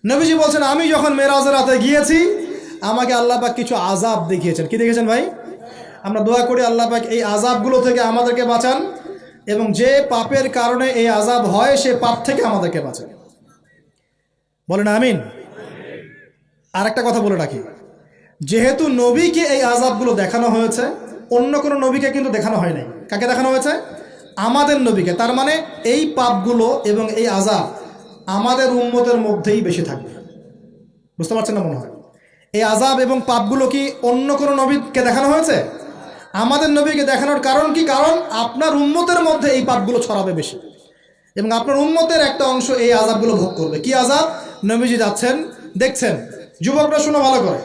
নবীজি বলছেন, আমি যখন মেরাজের রাতে গিয়েছি আমাকে আল্লাহ পাক কিছু আযাব দেখিয়েছেন। কি দেখেছেন ভাই? আমরা দোয়া করি আল্লাহ পাক এই আযাবগুলো থেকে আমাদেরকে বাঁচান, এবং যে পাপের কারণে এই আযাব হয় সে পাপ থেকে আমাদেরকে বাঁচান। বলেন আমিন। আর একটা কথা বলে রাখি, যেহেতু নবীকে এই আযাবগুলো দেখানো হয়েছে, অন্য কোনো নবীকে কিন্তু দেখানো হয় নাই। কাকে দেখানো হয়েছে? আমাদের নবীকে। তার মানে এই পাপগুলো এবং এই আযাব আমাদের উম্মতের মধ্যেই বেশি থাকবে। বুঝতে পারছেন না মনে হয়? এই আযাব এবং পাপগুলো কি অন্য কোনো নবীকে দেখানো হয়েছে? আমাদের নবীকে দেখানোর কারণ কি? কারণ আপনার উম্মতের মধ্যে এই পাপগুলো ছড়াবে বেশি, এবং আপনার উম্মতের একটা অংশ এই আযাবগুলো ভোগ করবে। কি আযাব? নবীজি যাচ্ছেন, দেখছেন, যুবকরা শুনো ভালো করে,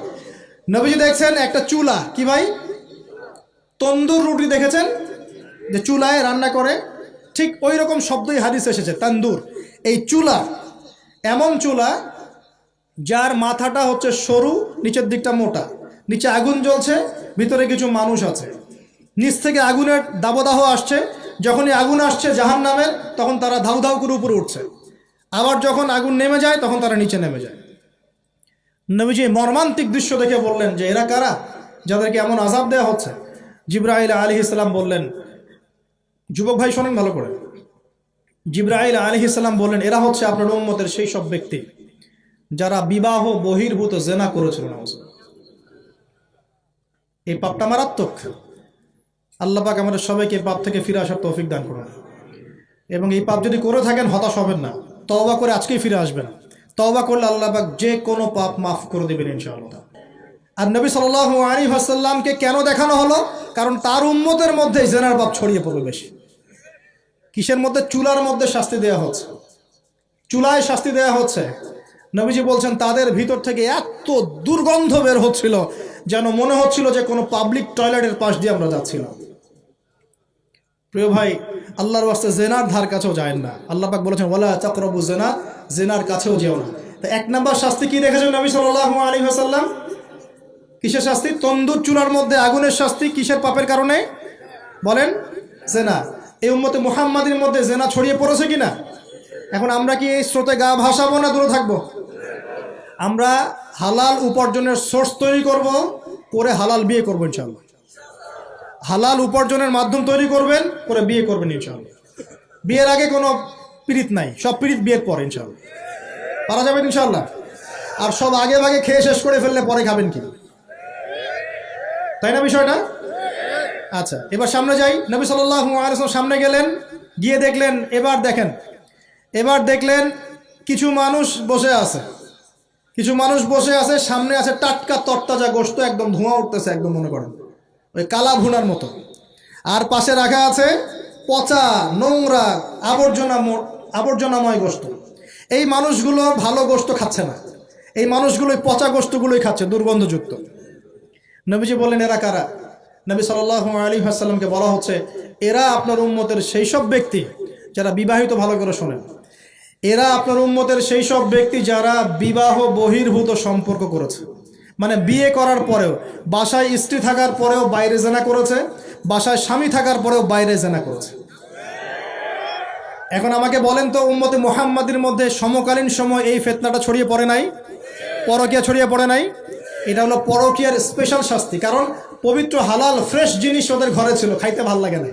নবীজি দেখছেন একটা চুলা। কি ভাই? তন্দুর রুটি দেখেছেন যে চুলায় রান্না করে? ঠিক ওই রকম শব্দই হাদিস এসেছে, তন্দুর। এই চুলা এমন চুলা যার মাথাটা হচ্ছে সরু, নিচের দিকটা মোটা, নিচে আগুন জ্বলছে, ভিতরে কিছু মানুষ আছে, নিচ থেকে আগুনের দাবদাহ আসছে। যখনই আগুন আসছে জাহান্নামের, তখন তারা ধাউ ধাউ করে উপরে উঠছে, আবার যখন আগুন নেমে যায় তখন তারা নিচে নেমে যায়। নবীজি মর্মান্তিক দৃশ্য দেখে বললেন যে এরা কারা, যাদেরকে এমন আযাব দেওয়া হচ্ছে? জিবরাইল আলাইহিস সালাম বললেন, যুবক ভাই শোনেন ভালো করে, জিবরাইল আলাইহিস সালাম বললেন, এরা হচ্ছে আপনার উম্মতের সেই সব ব্যক্তি যারা বিবাহ বহির্ভূত জিনা করেছিল। এই পাপটা মারাত্মক। আল্লাহ পাক আমাদের সবাইকে পাপ থেকে ফিরে আসার তৌফিক দান করুন, এবং এই পাপ যদি করে থাকেন হতাশ হবেন না, তওবা করে আজকেই ফিরে আসবেন। তওবা করলে আল্লাহ পাক যে কোনো পাপ মাফ করে দেবেন ইনশাআল্লাহ। আর নবী সাল্লাল্লাহু আলাইহি ওয়াসাল্লামকে কেন দেখানো হলো? কারণ তার উম্মতের মধ্যে জিনার পাপ ছড়িয়ে পড়বে বেশি। কিসের মধ্যে? চুলার মধ্যে শাস্তি দেওয়া হচ্ছে, চুলায় শাস্তি দেওয়া হচ্ছে। নবীজি বলছেন তাদের ভিতর থেকে এত দুর্গন্ধ বের হচ্ছিল যেন মনে হচ্ছিল যে কোনো পাবলিক টয়লেটের পাশ দিয়ে আমরা যাচ্ছিলাম। প্রিয় ভাই, আল্লাহর ওয়াস্তে জেনার ধার কাছেও যায় না। আল্লাহ পাক বলেছেন ওয়ালা তাকরাবু জিনা, জেনার কাছেও যেও না। তো এক নাম্বার শাস্তি কি রেখেছেন নবী সাল্লাল্লাহু আলাইহি ওয়াসাল্লাম? কিসের শাস্তি? তন্দুর চুলার মধ্যে আগুনের শাস্তি। কিসের পাপের কারণে? বলেন, জেনা। এই উম্মতে মুহাম্মাদের মধ্যে জেনা ছড়িয়ে পড়েছে কিনা? এখন আমরা কি এই স্রোতে গা ভাসাবো না দূরে থাকবো? আমরা হালাল উপার্জনের সোর্স তৈরি করব, করে হালাল বিয়ে করবো ইনশাআল্লাহ। হালাল উপার্জনের মাধ্যম তৈরি করবেন, করে বিয়ে করবেন ইনশাআল্লাহ। বিয়ের আগে কোনো পীড়িত নাই, সব পীড়িত বিয়ের পর ইনশাআল্লাহ পারা যাবে ইনশাআল্লাহ। আর সব আগে ভাগে খেয়ে শেষ করে ফেললে পরে খাবেন কি? তাই না বিষয়টা? আচ্ছা, এবার সামনে যাই। নবী সাল্লাল্লাহু আলাইহি ওয়াসাল্লাম সামনে গেলেন, গিয়ে দেখলেন, এবার দেখলেন কিছু মানুষ বসে আছে, সামনে আছে টাটকা তরতাজা গোশত, একদম ধোঁয়া উঠতেছে, একদম মনে করেন ওই কালা ভুনার মতো। আর পাশে রাখা আছে পচা নোংরা আবর্জনাময় গোশত। এই মানুষগুলো ভালো গোশত খাচ্ছে না, এই মানুষগুলো পচা গোশতগুলোই খাচ্ছে, দুর্গন্ধযুক্ত। নবীজি বললেন এরা কারা? নবী সাল্লাল্লাহু আলাইহি ওয়াসাল্লামকে বলা হচ্ছে এরা আপনার উম্মতের সেই সব ব্যক্তি যারা বিবাহিত, ভালো করে শোনেন, এরা আপনার উম্মতের সেই সব ব্যক্তি যারা বিবাহ বহির্ভূত সম্পর্ক করেছে। মানে বিয়ে করার পরেও, বাসায় স্ত্রী থাকার পরেও বাইরে জেনা করেছে, বাসায় স্বামী থাকার পরেও বাইরে জেনা করেছে। এখন আমাকে বলেন তো, উম্মতে মুহাম্মাদের মধ্যে সমকালীন সময় এই ফিতনাটা ছড়িয়ে পড়ে নাই? পরকীয়া ছড়িয়ে পড়ে নাই? এটা হলো পরকীয়ার স্পেশাল শাস্তি। কারণ পবিত্র হালাল ফ্রেশ জিনিস ওদের ঘরে ছিল, খাইতে ভালো লাগে না,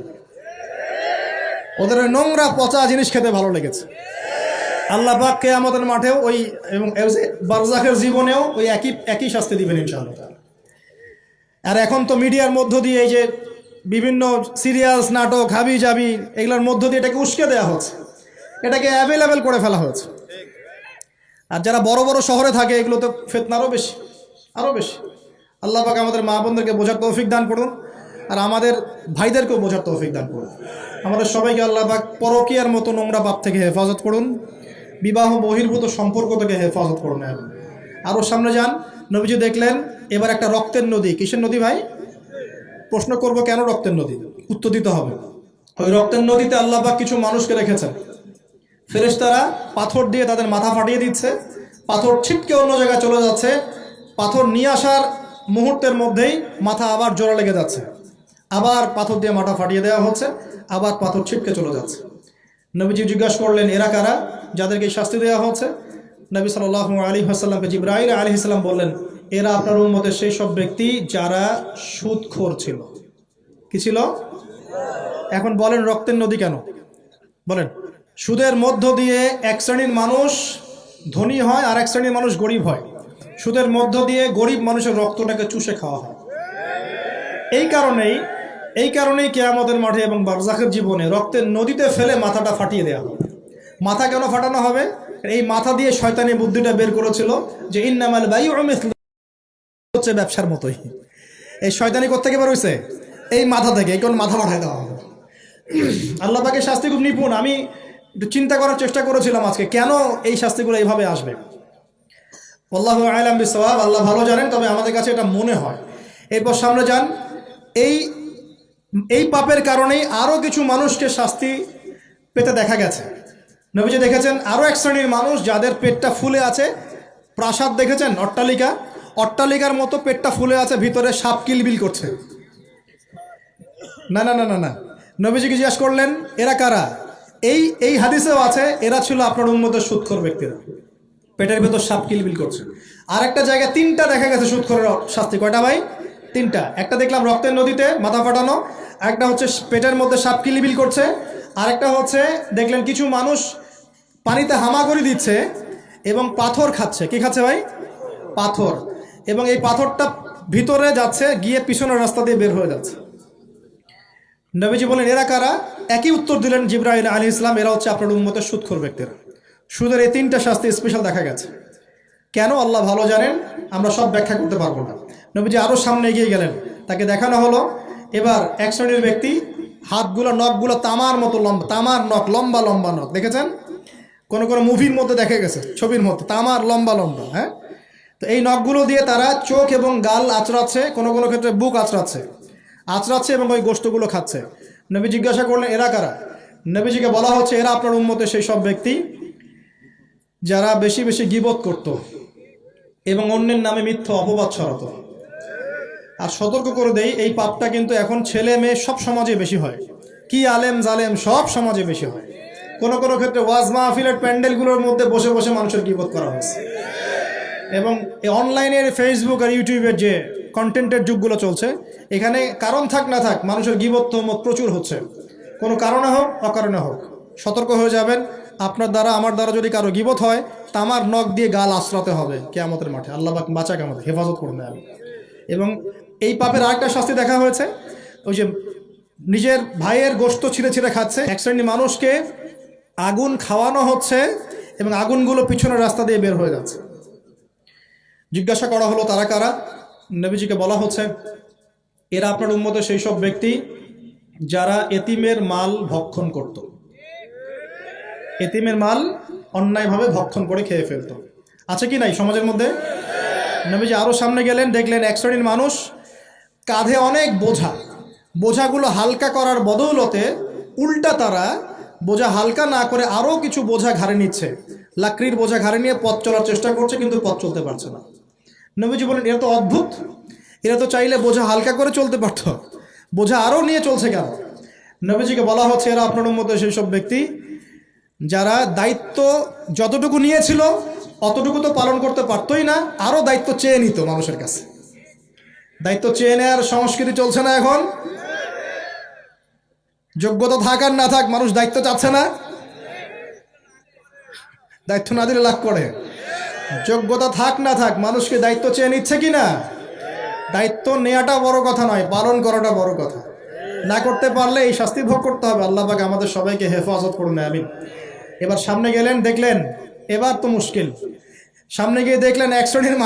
ওদের ওই নোংরা পচা জিনিস খেতে ভালো লেগেছে। আল্লাহ পাক কিয়ামতের মাঠেও ওই, এবং বারজাখের জীবনেও ওই একই শাস্তি দিবেন ইনশাআল্লাহ। আর এখন তো মিডিয়ার মধ্য দিয়ে এই যে বিভিন্ন সিরিয়ালস, নাটক, হাবি জাবি, এগুলোর মধ্য দিয়ে এটাকে উস্কে দেওয়া হচ্ছে, এটাকে অ্যাভেলেবেল করে ফেলা হয়েছে। আর যারা বড় বড় শহরে থাকে এগুলো তো ফিতনা আরও বেশি। আল্লাহ পাক আমাদের মা বোনদেরকে বোঝার তৌফিক দান করুন, আর আমাদের ভাইদেরকেও বোঝার তৌফিক দান করুন। আমাদের সবাইকে আল্লাহ পাক পরকীয়ার মতো নোংরা পাপ থেকে হেফাজত করুন, বিবাহ বহির্ভূত সম্পর্ক থেকে হেফাজত করুন। আরও সামনে যান, নবীজি দেখলেন এবার একটা রক্তের নদী। কিসের নদী ভাই? প্রশ্ন করব কেন রক্তের নদী? উত্তর দিতে হবে। ওই রক্তের নদীতে আল্লাহ পাক কিছু মানুষকে রেখেছেন, ফেরেশতারা পাথর দিয়ে তাদের মাথা ফাটিয়ে দিচ্ছে, পাথর ছিটকে অন্য জায়গায় চলে যাচ্ছে, পাথর নিয়ে আসার মুহূর্তের মধ্যেই মাথা আবার জোড়া লেগে যাচ্ছে, আবার পাথর দিয়ে মাথা ফাটিয়ে দেওয়া হচ্ছে, আবার পাথর ছিটকে চলে যাচ্ছে। নবীজি জিজ্ঞাসা করলেন এরা কারা যাদেরকে শাস্তি দেওয়া হচ্ছে? নবী সাল্লাল্লাহু আলাইহি ওয়াসাল্লামকে জিবরাইল আলাইহিস সালাম বললেন, এরা আপনার উম্মতের সেই সব ব্যক্তি যারা সুদখোর ছিল। কি ছিল? এখন বলেন রক্তের নদী কেন? বলেন। সুদের মধ্য দিয়ে এক শ্রেণীর মানুষ ধনী হয় আর এক শ্রেণীর মানুষ গরিব হয়। সুদের মধ্য দিয়ে গরিব মানুষের রক্তটাকে চুষে খাওয়া হয়। এই কারণেই কিয়ামতের মাঠে এবং বারজাখের জীবনে রক্তের নদীতে ফেলে মাথাটা ফাটিয়ে দেওয়া হবে। মাথা কেন ফাটানো হবে? এই মাথা দিয়ে শয়তানি বুদ্ধিটা বের করেছিল যে ইন্নামাল বাইউ মিসলু, হচ্ছে ব্যবসার মতোই। এই শয়তানি কোত্থেকে বের হইছে? এই মাথা থেকে। এই কোন মাথা পাঠায় দেওয়া হবে। আল্লাহ পাকের শাস্তি খুব নিপুণ। আমি একটু চিন্তা করার চেষ্টা করেছিলাম আজকে কেন এই শাস্তিগুলো এইভাবে আসবে। আল্লাহু আ'লাম বিসওয়াব, আল্লাহ ভালো জানেন, তবে আমাদের কাছে এটা মনে হয়। এরপর সামনে যান। এই পাপের কারণেই আরও কিছু মানুষকে শাস্তি পেতে দেখা গেছে। নবীজি দেখেছেন আরও এক শ্রেণীর মানুষ যাদের পেটটা ফুলে আছে। প্রাসাদ দেখেছেন? অট্টালিকার মতো পেটটা ফুলে আছে, ভিতরে সাপ কিলবিল করছে। না না না না না, নবীজিকে জিজ্ঞাসা করলেন এরা কারা? এই হাদিসেও আছে এরা ছিল আপনার উম্মতের সুদখোর ব্যক্তিরা, পেটের ভেতর সাপ কিলবিল করছে। আর একটা জায়গায় তিনটা দেখা গেছে সুদখোরের শাস্তি। কয়টা ভাই? তিনটা। একটা দেখলাম রক্তের নদীতে মাথা ফাটানো, একটা হচ্ছে পেটের মধ্যে সাপ কিলবিল করছে, আরেকটা হচ্ছে দেখলেন কিছু মানুষ পানিতে হামাগুড়ি দিচ্ছে এবং পাথর খাচ্ছে। কি খাচ্ছে ভাই? পাথর। এবং এই পাথরটা ভিতরে যাচ্ছে, গিয়ে পিছনের রাস্তা দিয়ে বের হয়ে যাচ্ছে। নবীজি বলেন এরা কারা? একই উত্তর দিলেন জিবরাইল আলাইহিস সালাম, এরা হচ্ছে আপনার উম্মতের সুদখোর ব্যক্তিরা। সুদের এই তিনটা শাস্তি স্পেশাল দেখা গেছে। কেন আল্লাহ ভালো জানেন, আমরা সব ব্যাখ্যা করতে পারবো না। নবীজি আরও সামনে এগিয়ে গেলেন, তাকে দেখানো হলো এবার এক শ্রেণীর ব্যক্তি, হাতগুলো নখগুলো তামার মতো লম্বা, তামার নখ, লম্বা লম্বা নখ। দেখেছেন? কোনো মুভির মধ্যে দেখা গেছে, ছবির মধ্যে তামার লম্বা লম্বা। হ্যাঁ, তো এই নখগুলো দিয়ে তারা চোখ এবং গাল আঁচড়াচ্ছে, কোনো ক্ষেত্রে বুক আঁচড়াচ্ছে এবং ওই গোশতগুলো খাচ্ছে। নবী জিজ্ঞাসা করলেন এরা কারা? নবীজিকে বলা হচ্ছে এরা আপনার উম্মতের সেই সব ব্যক্তি যারা বেশি বেশি গীবত করত এবং অন্যের নামে মিথ্যা অপবাদ ছড়াতো। আর সতর্ক করে দেই, এই পাপটা কিন্তু এখন ছেলে মেয়ে সব সমাজে বেশি হয়। কি আলেম জালেম সব সমাজে বেশি হয়। কোনো ক্ষেত্রে ওয়াজ মাহফিলের প্যান্ডেলগুলোর মধ্যে বসে বসে মানুষের গীবত করা হয়েছে। এবং অনলাইনের ফেসবুক আর ইউটিউবের যে কন্টেন্টের যুগগুলো চলছে, এখানে কারণ থাক না থাক মানুষের গীবত তহমত প্রচুর হচ্ছে। কোনো কারণে হোক অকারণে হোক, সতর্ক হয়ে যাবেন। আপনার দ্বারা আমার দ্বারা যদি কারো গীবত হয়, তামার নখ দিয়ে গাল আশ্রাতে হবে কিয়ামতের মাঠে। আল্লাহ বাঁচাক, আমাদের হেফাজত করুন। এবং এই পাপের আরেকটা শাস্তি দেখা হয়েছে, ওই যে নিজের ভাইয়ের গোশত ছিঁড়ে ছিঁড়ে খাচ্ছে। এক শ্রেণীর মানুষকে আগুন খাওয়ানো হচ্ছে এবং আগুনগুলো পিছনের রাস্তা দিয়ে বের হয়ে যাচ্ছে। জিজ্ঞাসা করা হলো তারা কারা? নবীজিকে বলা হচ্ছে এরা আপনার উম্মতের সেই সব ব্যক্তি যারা এতিমের মাল ভক্ষণ করত। এতিমের মাল অন্যায়ভাবে ভক্ষণ করে খেয়ে ফেলত। আছে কি নাই সমাজের মধ্যে? নবীজি আরও সামনে গেলেন, দেখলেন এক শ্রেণীর মানুষ কাঁধে অনেক বোঝাগুলো হালকা করার বদৌলতে উল্টা তারা বোঝা হালকা না করে আরও কিছু বোঝা ঘাড়ে নিচ্ছে। লাকড়ির বোঝা ঘাড়ে নিয়ে পথ চলার চেষ্টা করছে, কিন্তু পথ চলতে পারছে না। নবীজি বলেন এরা তো অদ্ভুত, এরা তো চাইলে বোঝা হালকা করে চলতে পারত, বোঝা আরও নিয়ে চলছে কেন? নবীজিকে বলা হচ্ছে এরা আপনার মধ্যে সেই সব ব্যক্তি যারা দায়িত্ব যতটুকু নিয়েছিল অতটুকু তো পালন করতে পারতই না, আরও দায়িত্ব চেয়ে নিত মানুষের কাছে। দায়িত্ব চেয়ে নেওয়ার সংস্কৃতি চলছে না এখন। যোগ্যতা থাক আর না থাক, মানুষ দায়িত্ব চাচ্ছে না। দায়িত্ব না দিলে লাভ করে। যোগ্যতা থাক না থাক, মানুষকে দায়িত্ব চেয়ে নিচ্ছে কি না? দায়িত্ব নেওয়াটা বড় কথা নয়, পালন করাটা বড় কথা। না করতে পারলে এই শাস্তি ভোগ করতে হবে। আল্লাহ পাক আমাদের সবাইকে হেফাজত করুন, আমিন। এবার সামনে গেলেন, দেখলেন এবার তো মুশকিল। সামনে গিয়ে দেখলেন এক শ্রেণীর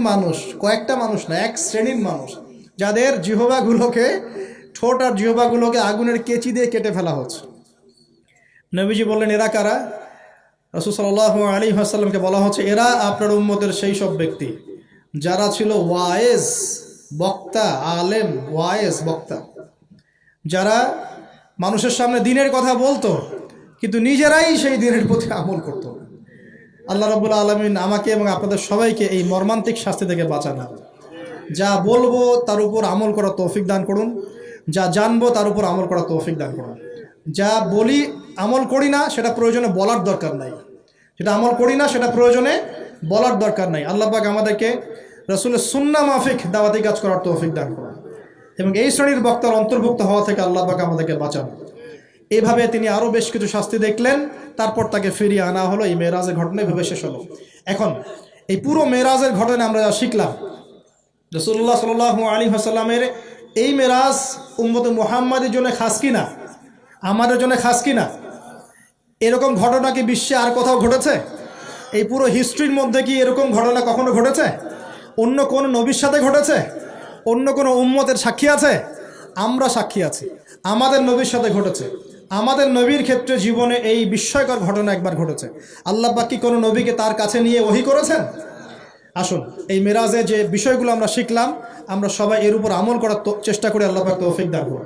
মানুষ, কয়েকটা মানুষ না, এক শ্রেণীর মানুষ যাদের জিহ্বাগুলোকে, ঠোঁট আর জিহ্বাগুলোকে আগুনের কেচি দিয়ে কেটে ফেলা হচ্ছে। নবীজি বললেন এরা কারা? রাসূল সাল্লাল্লাহু আলাইহি ওয়াসাল্লামকে বলা হচ্ছে এরা আপনার উম্মতের সেই সব ব্যক্তি যারা ছিল ওয়াইজ বক্তা, আলেম ওয়াইজ বক্তা, যারা মানুষের সামনে দ্বীনের কথা বলতো কিন্তু নিজেরাই সেই দ্বীনের প্রতি আমল করত। আল্লাহ রাব্বুল আলামিন আমাকে এবং আপনাদের সবাইকে এই মর্মান্তিক শাস্তি থেকে বাঁচান। যা বলবো তার উপর আমল করার তৌফিক দান করুন, যা জানবো তার উপর আমল করার তৌফিক দান করুন। যা বলি আমল করি না সেটা প্রয়োজনে বলার দরকার নাই। যেটা আমল করি না সেটা প্রয়োজনে বলার দরকার নাই। আল্লাহ পাক আমাদেরকে রাসূলের সুন্নাহ মাফিক দাওয়াতি কাজ করার তৌফিক দান করুন এবং এই শ্রেণীর বক্তার অন্তর্ভুক্ত হওয়া থেকে আল্লাহ পাক আমাদেরকে বাঁচান। এইভাবে তিনি আরও বেশ কিছু শাস্তি দেখলেন, তারপর তাকে ফিরিয়ে আনা হলো। এই মেরাজের ঘটনা এভাবে শেষ হলো। এখন এই পুরো মেরাজের ঘটনা আমরা যা শিখলাম, রাসূলুল্লাহ সাল্লাল্লাহু আলাইহি ওয়াসাল্লামের এই মেরাজ উম্মতে মুহাম্মাদের জন্য খাস কিনা, আমাদের জন্য খাস কিনা? এরকম ঘটনা কি বিশ্বে আর কোথাও ঘটেছে? এই পুরো হিস্ট্রির মধ্যে কি এরকম ঘটনা কখনো ঘটেছে? অন্য কোনো নবীর সাথে ঘটেছে? অন্য কোনো উম্মতের সাক্ষী আছে? আমরা সাক্ষী আছি, আমাদের নবীর সাথে ঘটেছে। আমাদের নবীর ক্ষেত্রে জীবনে এই বিস্ময়কর ঘটনা একবার ঘটেছে। আল্লাহ পাক কি কোনো নবীকে তার কাছে নিয়ে ওহী করেছেন? আসুন এই মেরাজে যে বিষয়গুলো আমরা শিখলাম, আমরা সবাই এর উপর আমল করার চেষ্টা করি। আল্লাহ পাক তৌফিক দান করুন।